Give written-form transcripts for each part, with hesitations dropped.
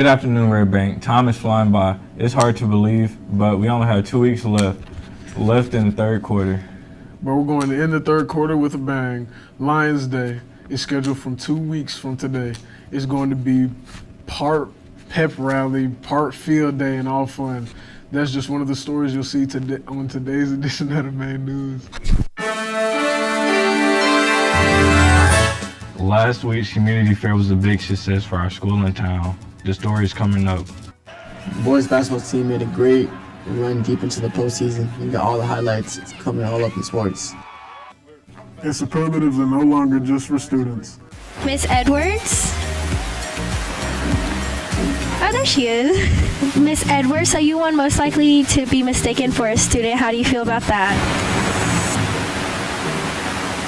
afternoon, Red Bank. Time is flying by. It's hard to believe, but we only have 2 weeks left in the third quarter. But we're going to end the third quarter with a bang. Lions Day is scheduled from 2 weeks from today. It's going to be part pep rally, part field day, and all fun. That's just one of the stories you'll see today on today's edition of the Main News. Last week's community fair was a big success for our school and town. The story is coming up. Boys basketball team made a great run deep into the postseason. You got all the highlights. It's coming all up in sports. And superlatives are no longer just for students. Miss Edwards. Oh, there she is. Miss Edwards, so you won most likely to be mistaken for a student. How do you feel about that?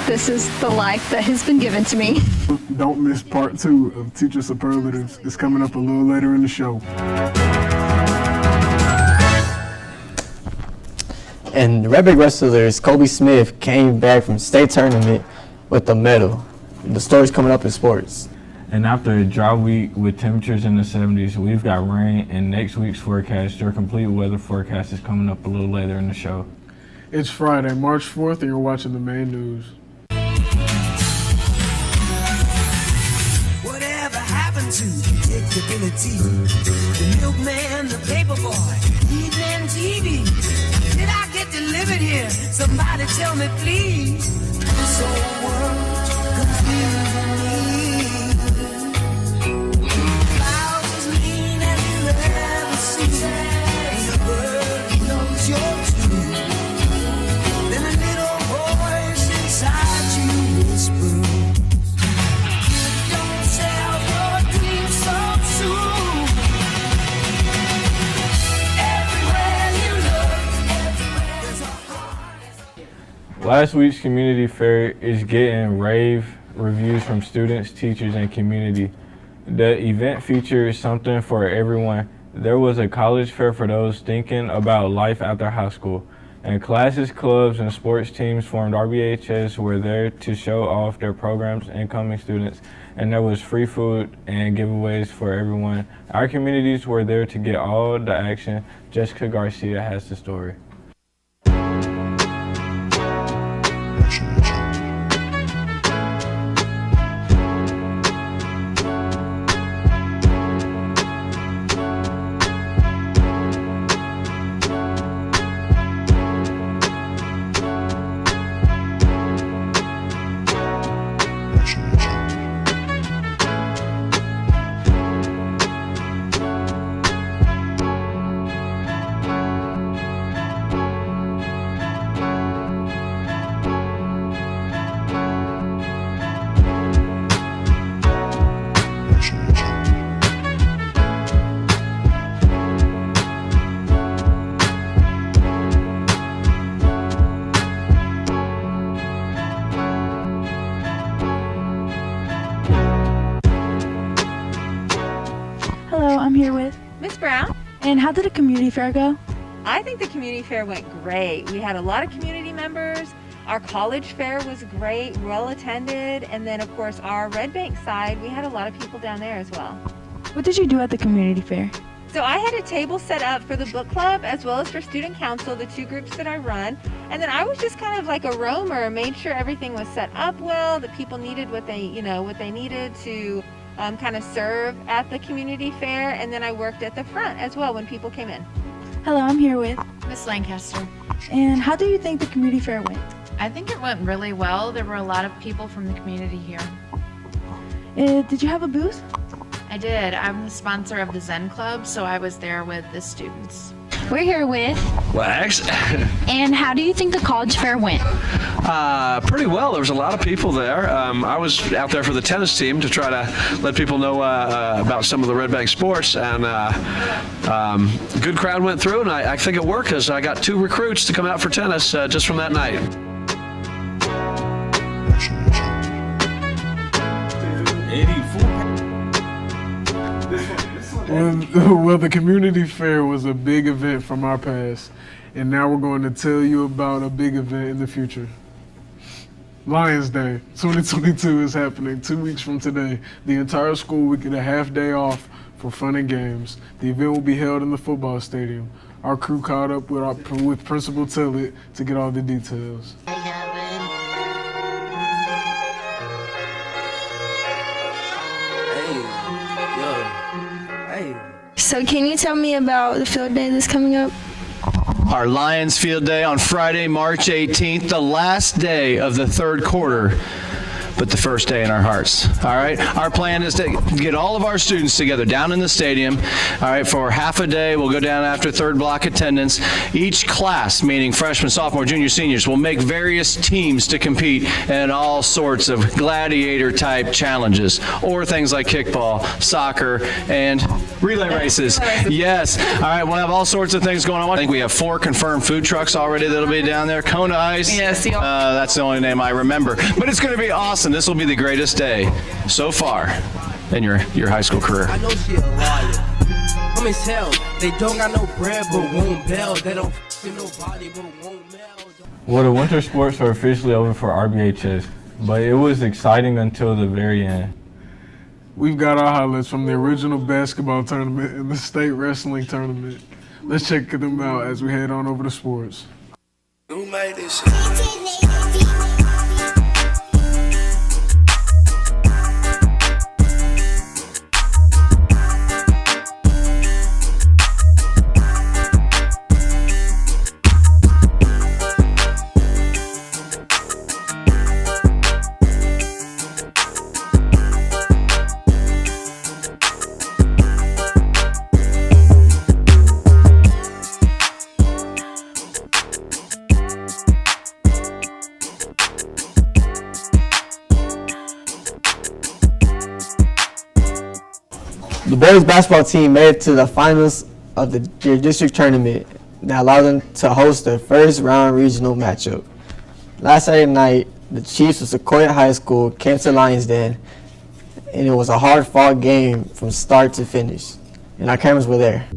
This is the life that has been given to me. Don't miss part 2 of Teacher Superlatives. It's coming up a little later in the show. And the Red Bank wrestlers, Kobe Smith, came back from state tournament with a medal. The story's coming up in sports. And after a dry week with temperatures in the 70s, we've got rain, and next week's forecast, your complete weather forecast, is coming up a little later in the show. It's Friday, March 4th, and you're watching the Main News. Whatever happened to predictability? The milkman, the paperboy, evening TV. Did I get delivered here? Somebody tell me, please. This old world confusing me. Clouds as mean as you ever seen. Ain't a bird knows your tune. Then a little voice inside you whispers, don't sell your dreams so soon. Everywhere you look, there's a heart. Last week's community fair is getting rave reviews from students, teachers, and community. The event featured something for everyone. There was a college fair for those thinking about life after high school. And classes, clubs, and sports teams formed RBHS were there to show off their programs, incoming students, and there was free food and giveaways for everyone. Our communities were there to get all the action. Jessica Garcia has the story. Hello, I'm here with Miss Brown. And how did the community fair go? I think the community fair went great. We had a lot of community members. Our college fair was great, well attended, and then of course our Red Bank side, we had a lot of people down there as well. What did you do at the community fair? So I had a table set up for the book club as well as for student council, the two groups that I run. And then I was just kind of like a roamer, made sure everything was set up well, that people needed what they needed to kind of serve at the community fair. And then I worked at the front as well when people came in. Hello, I'm here with Miss Lancaster. And how do you think the community fair went? I think it went really well. There were a lot of people from the community here. Did you have a booth? I did. I'm the sponsor of the Zen Club, so I was there with the students. We're here with Wags. And how do you think the college fair went? Pretty well. There was a lot of people there. I was out there for the tennis team to try to let people know about some of the Red Bank sports, and good crowd went through, and I think it worked because I got 2 recruits to come out for tennis just from that night. Well, the community fair was a big event from our past, and now we're going to tell you about a big event in the future. Lions Day 2022 is happening 2 weeks from today. The entire school will get a half day off for fun and games. The event will be held in the football stadium. Our crew caught up with Principal Tillett to get all the details. So can you tell me about the field day that's coming up? Our Lions Field Day on Friday, March 18th, the last day of the third quarter, but the first day in our hearts. All right. Our plan is to get all of our students together down in the stadium. All right. For half a day, we'll go down after third block attendance. Each class, meaning freshmen, sophomore, junior, seniors, will make various teams to compete in all sorts of gladiator type challenges, or things like kickball, soccer, and relay races. Yes. All right. We'll have all sorts of things going on. I think we have 4 confirmed food trucks already that'll be down there. Kona Ice. Yes. That's the only name I remember. But it's going to be awesome. This will be the greatest day so far in your high school career. I know she a liar. I'm as hell. They don't got no bread but won't bail. They don't f*** nobody but won't mail. Well, the winter sports are officially over for RBHS, but it was exciting until the very end. We've got our highlights from the original basketball tournament and the state wrestling tournament. Let's check them out as we head on over to sports. Who made this shit? The boys basketball team made it to the finals of their district tournament that allowed them to host their first round regional matchup. Last Saturday night, the Chiefs of Sequoia High School came to Lions Den, and it was a hard-fought game from start to finish, and our cameras were there.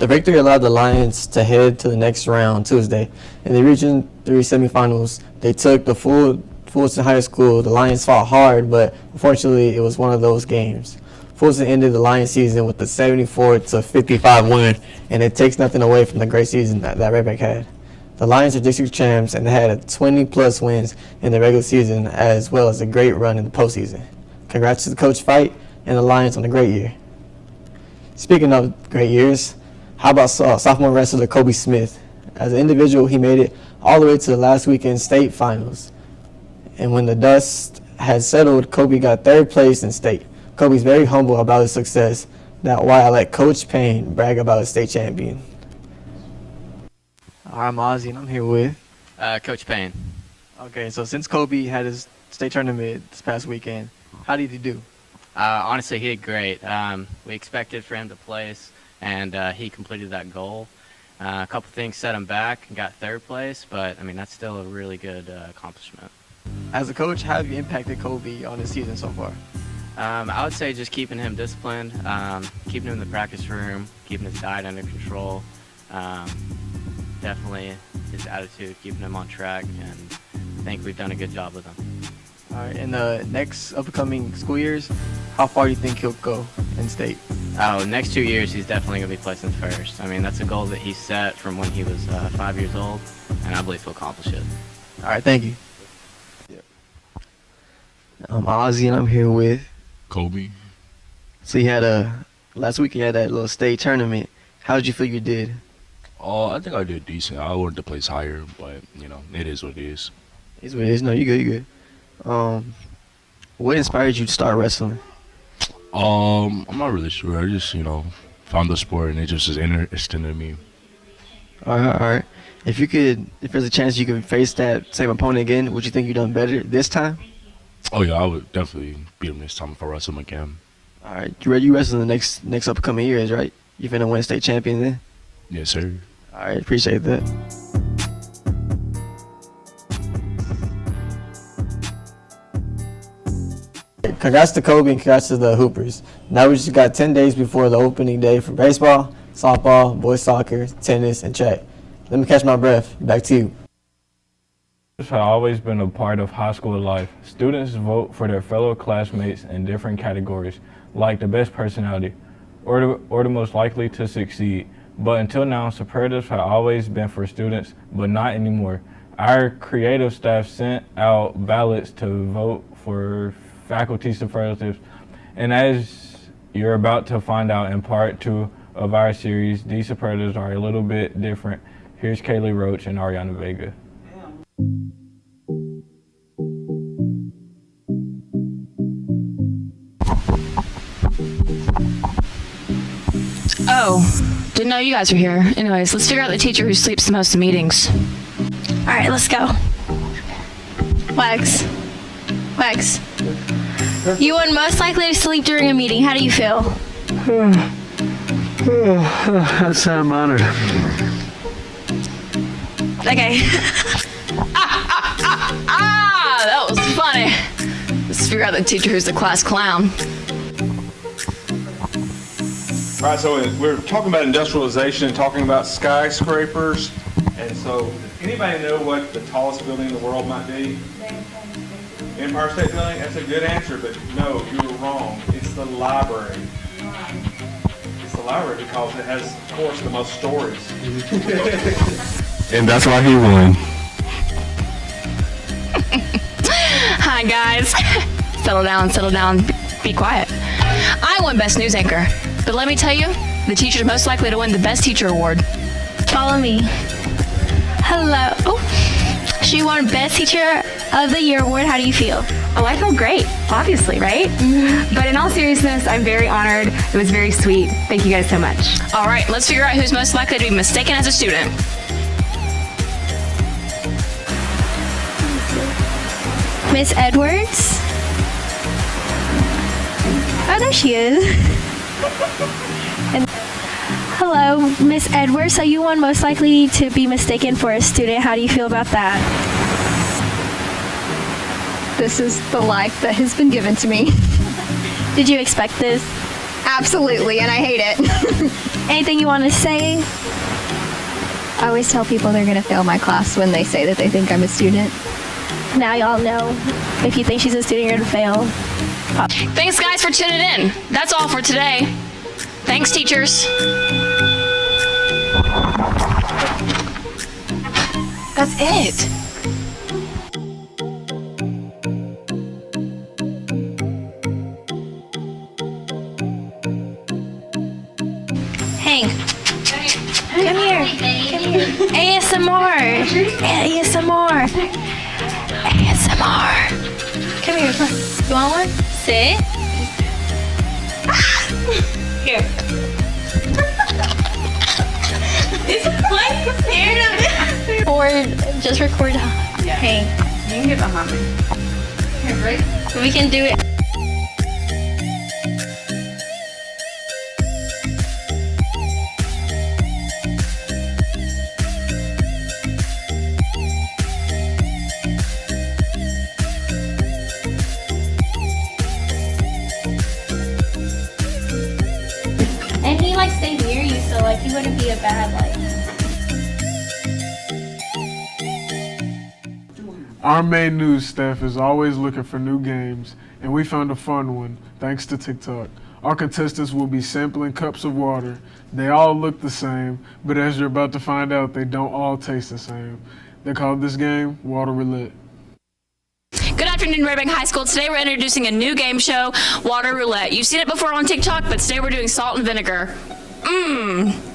The victory allowed the Lions to head to the next round Tuesday. In the Region 3 semifinals, they took the Fulton High School. The Lions fought hard, but unfortunately, it was one of those games. Fulton ended the Lions season with a 74-55 win, and it takes nothing away from the great season that Redback had. The Lions are district champs and had 20-plus wins in the regular season, as well as a great run in the postseason. Congrats to the Coach Fight and the Lions on a great year. Speaking of great years, how about sophomore wrestler Kobe Smith? As an individual, he made it all the way to the last weekend state finals. And when the dust had settled, Kobe got third place in state. Kobe's very humble about his success. That's why I let Coach Payne brag about his state champion. I'm Ozzy, and I'm here with Coach Payne. Okay, so since Kobe had his state tournament this past weekend, how did he do? Honestly, he did great. We expected for him to place, and he completed that goal. A couple things set him back and got third place, but I mean that's still a really good accomplishment. As a coach, how have you impacted Kobe on his season so far? I would say just keeping him disciplined, keeping him in the practice room, keeping his diet under control. Definitely his attitude, keeping him on track, and I think we've done a good job with him. All right, in the next upcoming school years, how far do you think he'll go in state? Oh, next 2 years he's definitely going to be placing first. I mean, that's a goal that he set from when he was 5 years old, and I believe he'll accomplish it. All right, thank you. I'm Ozzy, and I'm here with Kobe. So you had last week you had that little state tournament. How did you feel you did? I think I did decent. I wanted to place higher, but it is what it is. It's what it is. No, you good. What inspired you to start wrestling? I'm not really sure. I just found the sport and it just is interesting to me. All right. If there's a chance you could face that same opponent again, would you think you done better this time? Oh yeah, I would definitely beat him this time if I wrestle him again. All right, you wrestle in the next upcoming years, right? You finna win state champion then? Yes, sir. All right, appreciate that. Congrats to Kobe and congrats to the Hoopers. Now we just got 10 days before the opening day for baseball, softball, boys soccer, tennis, and track. Let me catch my breath. Back to you. Have always been a part of high school life. Students vote for their fellow classmates in different categories, like the best personality or the most likely to succeed. But until now, superlatives have always been for students, but not anymore. Our creative staff sent out ballots to vote for faculty superlatives. And as you're about to find out in part 2 of our series, these superlatives are a little bit different. Here's Kaylee Roach and Ariana Vega. Oh, didn't know you guys were here. Anyways, let's figure out the teacher who sleeps the most in meetings. All right, let's go. Lex. You were most likely to sleep during a meeting. How do you feel? That's I'm honored. Okay. That was funny. Let's figure out the teacher who's the class clown. All right, so we're talking about industrialization and talking about skyscrapers. And so, anybody know what the tallest building in the world might be? Empire State Building? That's a good answer, but no, you were wrong. It's the library. It's the library because it has, of course, the most stories. And that's why he won. Hi, guys. Settle down. Be quiet. I won Best News Anchor. But let me tell you, the teacher's most likely to win the Best Teacher Award. Follow me. Hello. Oh, she won Best Teacher of the Year award. How do you feel? Oh, I feel great, obviously, right? But in all seriousness, I'm very honored. It was very sweet. Thank you guys so much. All right, let's figure out who's most likely to be mistaken as a student. Miss Edwards? Oh, there she is. And hello, Miss Edwards. So you won most likely to be mistaken for a student. How do you feel about that? This is the life that has been given to me. Did you expect this? Absolutely, and I hate it. Anything you want to say? I always tell people they're going to fail my class when they say that they think I'm a student. Now y'all know. If you think she's a student, you're going to fail. Thanks, guys, for tuning in. That's all for today. Thanks, teachers. That's it. Hank. Come here. Come here. ASMR. ASMR. ASMR. Come here. Come on. You want one? Sit. Here. Is it like scared of it? Or just record Hank. You can get behind me. Here, right? We can do it. And he like stays near you, so like he wouldn't be a bad like. Our main news staff is always looking for new games, and we found a fun one thanks to TikTok. Our contestants will be sampling cups of water. They all look the same, but as you're about to find out, they don't all taste the same. They call this game Water Roulette. Good afternoon, Red Bank High School. Today we're introducing a new game show, Water Roulette. You've seen it before on TikTok, but today we're doing salt and vinegar. Mmm.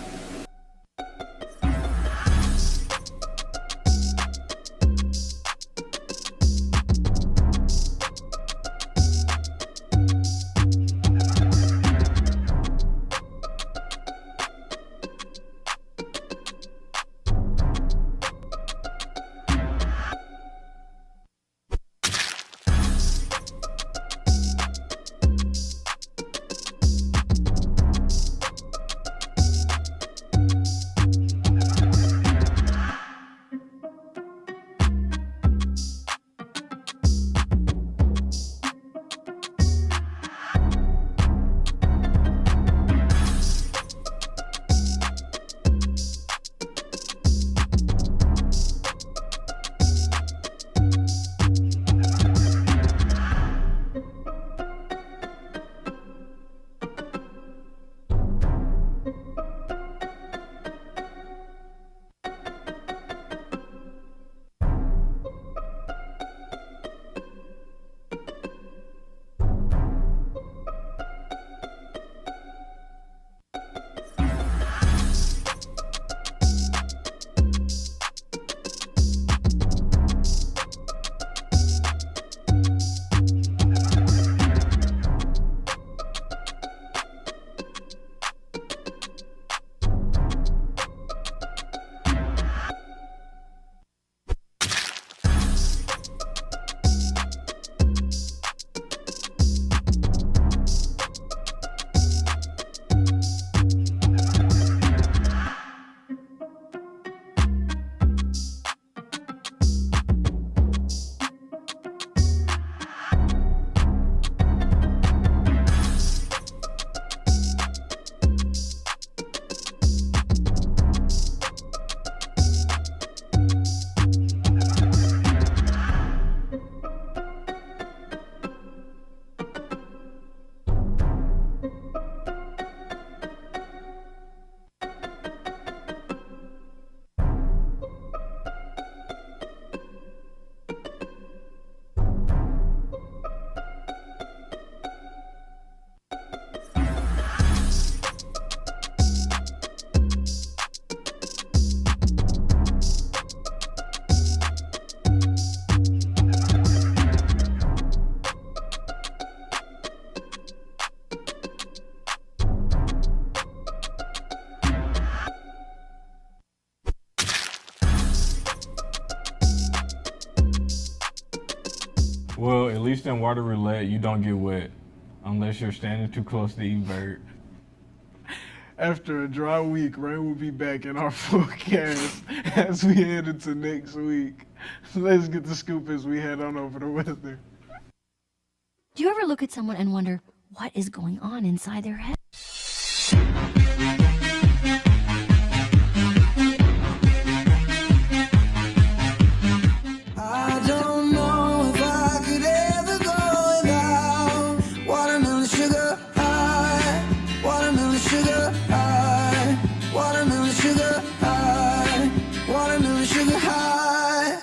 Well, at least in Water Roulette, you don't get wet unless you're standing too close to eat bird. After a dry week, rain will be back in our forecast as we head into next week. Let's get the scoop as we head on over the weather. Do you ever look at someone and wonder what is going on inside their head? sugar high. Watermelon sugar high. Watermelon sugar high.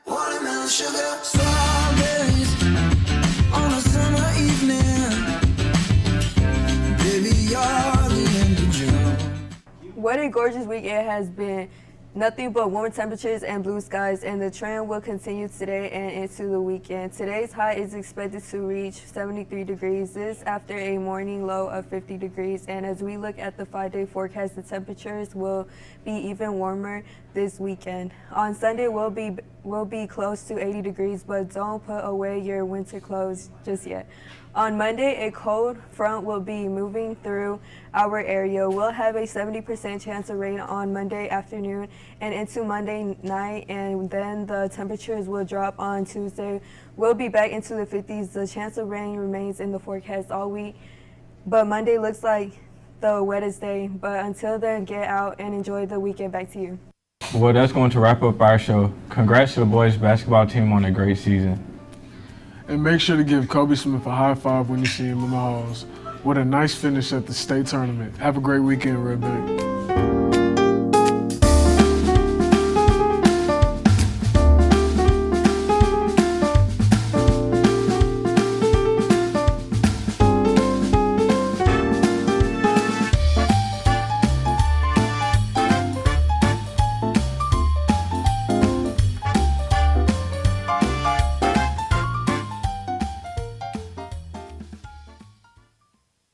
Watermelon sugar. Strawberries on a summer evening. Baby, you're the end of June. What a gorgeous week it has been. Nothing but warm temperatures and blue skies, and the trend will continue today and into the weekend. Today's high is expected to reach 73 degrees. This after a morning low of 50 degrees. And as we look at the 5-day forecast, the temperatures will be even warmer this weekend. On Sunday, we'll be close to 80 degrees, but don't put away your winter clothes just yet. On Monday, a cold front will be moving through our area. We'll have a 70% chance of rain on Monday afternoon and into Monday night, and then the temperatures will drop on Tuesday. We'll be back into the 50s. The chance of rain remains in the forecast all week, but Monday looks like the wettest day. But until then, get out and enjoy the weekend. Back to you. Well, that's going to wrap up our show. Congrats to the boys basketball team on a great season. And make sure to give Kobe Smith a high five when you see him in the halls. What a nice finish at the state tournament. Have a great weekend, Red Bank.